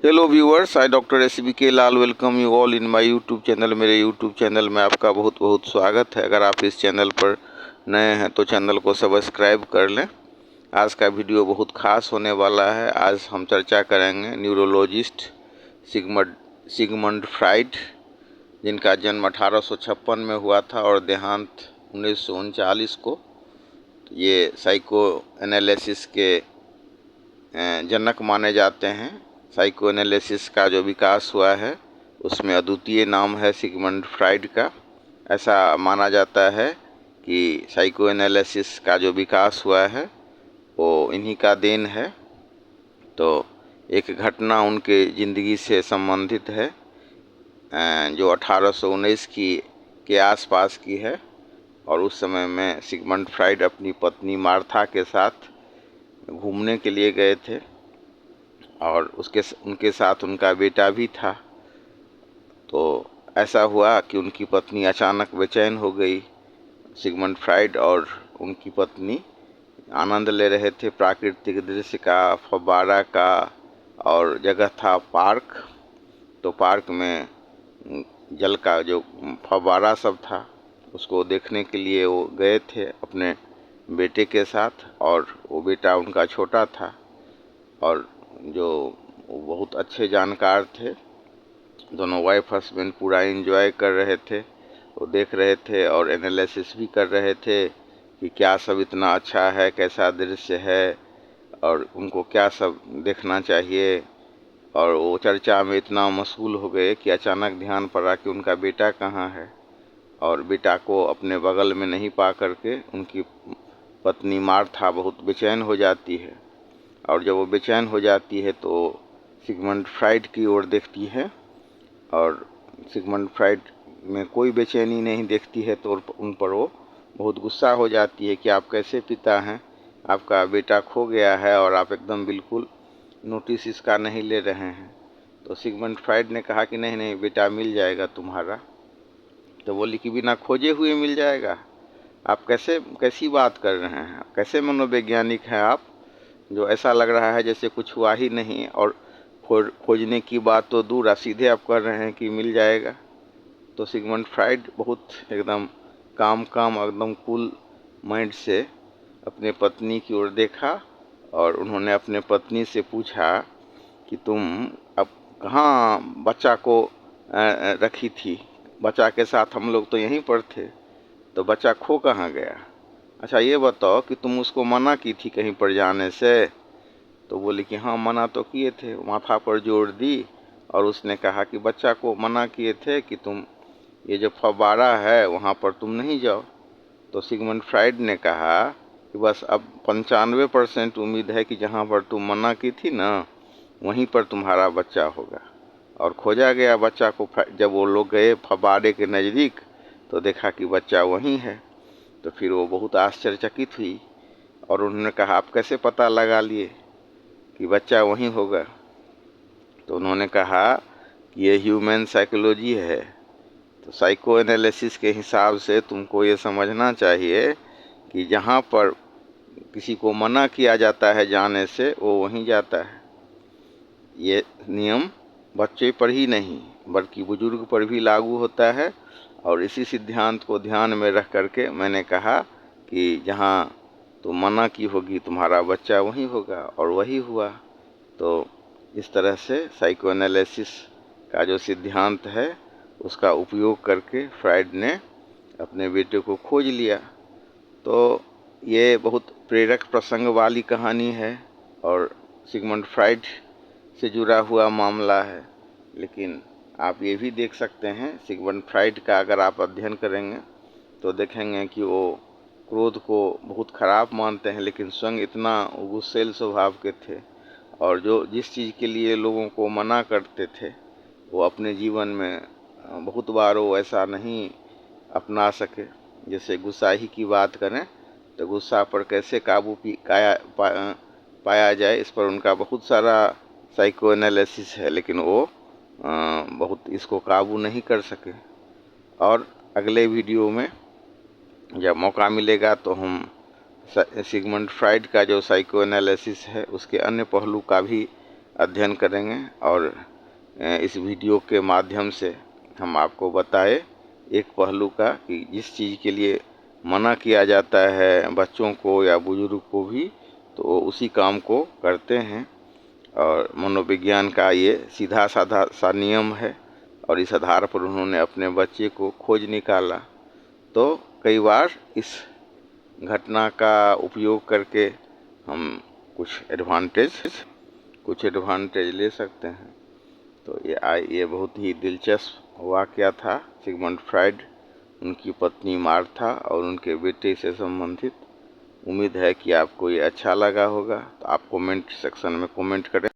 Hello viewers, I doctor SBK Lal welcome you all in my YouTube channel. मेरे YouTube channel में आपका बहुत बहुत स्वागत है। अगर आप इस चैनल पर नए हैं तो चैनल को सब्सक्राइब कर लें। आज का वीडियो बहुत खास होने वाला है। आज हम चर्चा करेंगे न्यूरोलॉजिस्ट सिगमंड फ्राइड, जिनका जन्म 1856 में हुआ था और देहांत 1939 को। ये साइको एनालिसिस के जनक माने जाते हैं। साइको एनालिसिस का जो विकास हुआ है उसमें अद्वितीय नाम है सिगमंड फ्राइड का। ऐसा माना जाता है कि साइको एनालिसिस का जो विकास हुआ है वो इन्हीं का देन है। तो एक घटना उनके ज़िंदगी से संबंधित है जो 1819 के आसपास की है। और उस समय में सिगमंड फ्राइड अपनी पत्नी मार्था के साथ घूमने के लिए गए थे और उनके साथ उनका बेटा भी था। तो ऐसा हुआ कि उनकी पत्नी अचानक बेचैन हो गई। सिगमंड फ्राइड और उनकी पत्नी आनंद ले रहे थे प्राकृतिक दृश्य का, फव्वारा का, और जगह था पार्क। तो पार्क में जल का जो फव्वारा सब था उसको देखने के लिए वो गए थे अपने बेटे के साथ। और वो बेटा उनका छोटा था और जो बहुत अच्छे जानकार थे। दोनों वाइफ हस्बैंड पूरा एंजॉय कर रहे थे, वो देख रहे थे और एनालिसिस भी कर रहे थे कि क्या सब इतना अच्छा है, कैसा दृश्य है और उनको क्या सब देखना चाहिए। और वो चर्चा में इतना मशगूल हो गए कि अचानक ध्यान पड़ा कि उनका बेटा कहाँ है। और बेटा को अपने बगल में नहीं पा करके उनकी पत्नी मार्था बहुत बेचैन हो जाती है। और जब वो बेचैन हो जाती है तो सिगमंड फ्राइड की ओर देखती है और सिगमंड फ्राइड में कोई बेचैनी नहीं देखती है। तो उन पर वो बहुत गुस्सा हो जाती है कि आप कैसे पिता हैं, आपका बेटा खो गया है और आप एकदम बिल्कुल नोटिस इसका नहीं ले रहे हैं। तो सिगमंड फ्राइड ने कहा कि नहीं नहीं बेटा मिल जाएगा तुम्हारा। तो बोली कि बिना खोजे हुए मिल जाएगा? आप कैसी बात कर रहे हैं, कैसे मनोवैज्ञानिक हैं आप, जो ऐसा लग रहा है जैसे कुछ हुआ ही नहीं। और खोजने की बात तो दूर, सीधे आप कह रहे हैं कि मिल जाएगा। तो सिगमंड फ्राइड बहुत एकदम काम एकदम कूल माइंड से अपने पत्नी की ओर देखा और उन्होंने अपने पत्नी से पूछा कि तुम अब कहाँ बच्चा को रखी थी? बच्चा के साथ हम लोग तो यहीं पर थे, तो बच्चा खो कहाँ गया? अच्छा ये बताओ कि तुम उसको मना की थी कहीं पर जाने से? तो बोली कि हाँ मना तो किए थे। माथा पर जोर दी और उसने कहा कि बच्चा को मना किए थे कि तुम ये जो फव्वारा है वहाँ पर तुम नहीं जाओ। तो सिगमंड फ्राइड ने कहा कि बस अब 95% उम्मीद है कि जहाँ पर तुम मना की थी ना वहीं पर तुम्हारा बच्चा होगा। और खोजा गया बच्चा को। जब वो लोग गए फव्वारे के नज़दीक तो देखा कि बच्चा वहीं है। तो फिर वो बहुत आश्चर्यचकित हुई और उन्होंने कहा आप कैसे पता लगा लिए कि बच्चा वहीं होगा? तो उन्होंने कहा कि ये ह्यूमन साइकोलॉजी है। तो साइको एनालिसिस के हिसाब से तुमको ये समझना चाहिए कि जहाँ पर किसी को मना किया जाता है जाने से वो वहीं जाता है। ये नियम बच्चे पर ही नहीं बल्कि बुजुर्ग पर भी लागू होता है। और इसी सिद्धांत को ध्यान में रख करके मैंने कहा कि जहाँ तुम मना की होगी तुम्हारा बच्चा वहीं होगा, और वही हुआ। तो इस तरह से साइको एनालिसिस का जो सिद्धांत है उसका उपयोग करके फ्राइड ने अपने बेटे को खोज लिया। तो ये बहुत प्रेरक प्रसंग वाली कहानी है और सिगमंड फ्राइड से जुड़ा हुआ मामला है। लेकिन आप ये भी देख सकते हैं सिगमंड फ्राइड का अगर आप अध्ययन करेंगे तो देखेंगे कि वो क्रोध को बहुत ख़राब मानते हैं, लेकिन स्वयं इतना गुस्सैल स्वभाव के थे। और जिस चीज़ के लिए लोगों को मना करते थे वो अपने जीवन में बहुत बार वो ऐसा नहीं अपना सके। जैसे गुस्सा ही की बात करें तो गुस्सा पर कैसे काबू पाया जाए, इस पर उनका बहुत सारा साइको एनालिसिस है, लेकिन वो बहुत इसको काबू नहीं कर सके। और अगले वीडियो में जब मौका मिलेगा तो हम सिगमंड फ्राइड का जो साइको एनालिसिस है उसके अन्य पहलू का भी अध्ययन करेंगे और इस वीडियो के माध्यम से हम आपको बताए एक पहलू का कि जिस चीज़ के लिए मना किया जाता है बच्चों को या बुजुर्ग को भी, तो उसी काम को करते हैं। और मनोविज्ञान का ये सीधा साधा सा नियम है और इस आधार पर उन्होंने अपने बच्चे को खोज निकाला। तो कई बार इस घटना का उपयोग करके हम कुछ एडवांटेज ले सकते हैं। तो ये बहुत ही दिलचस्प वाक़या था सिगमंड फ्राइड, उनकी पत्नी मार्था और उनके बेटे से संबंधित। उम्मीद है कि आपको ये अच्छा लगा होगा। तो आप कमेंट सेक्शन में कमेंट करें।